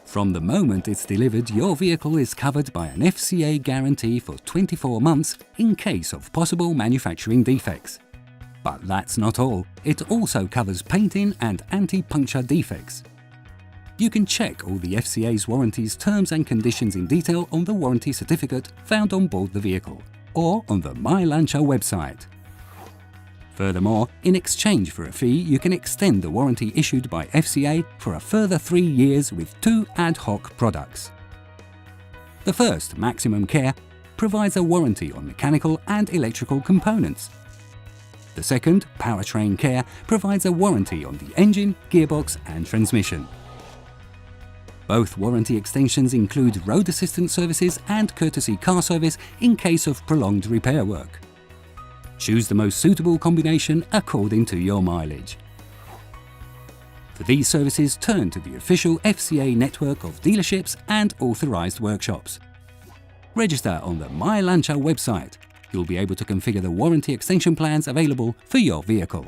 From the moment it's delivered, your vehicle is covered by an FCA guarantee for 24 months in case of possible manufacturing defects. But that's not all. It also covers painting and anti-puncture defects. You can check all the FCA's warranties terms and conditions in detail on the warranty certificate found on board the vehicle or on the Lancia website. Furthermore, in exchange for a fee, you can extend the warranty issued by FCA for a further 3 years with 2 ad hoc products. The first, Maximum Care, provides a warranty on mechanical and electrical components. The second, Powertrain Care, provides a warranty on the engine, gearbox and transmission. Both warranty extensions include road assistance services and courtesy car service in case of prolonged repair work. Choose the most suitable combination according to your mileage. For these services, turn to the official FCA network of dealerships and authorized workshops. Register on the Lancia website. You'll be able to configure the warranty extension plans available for your vehicle.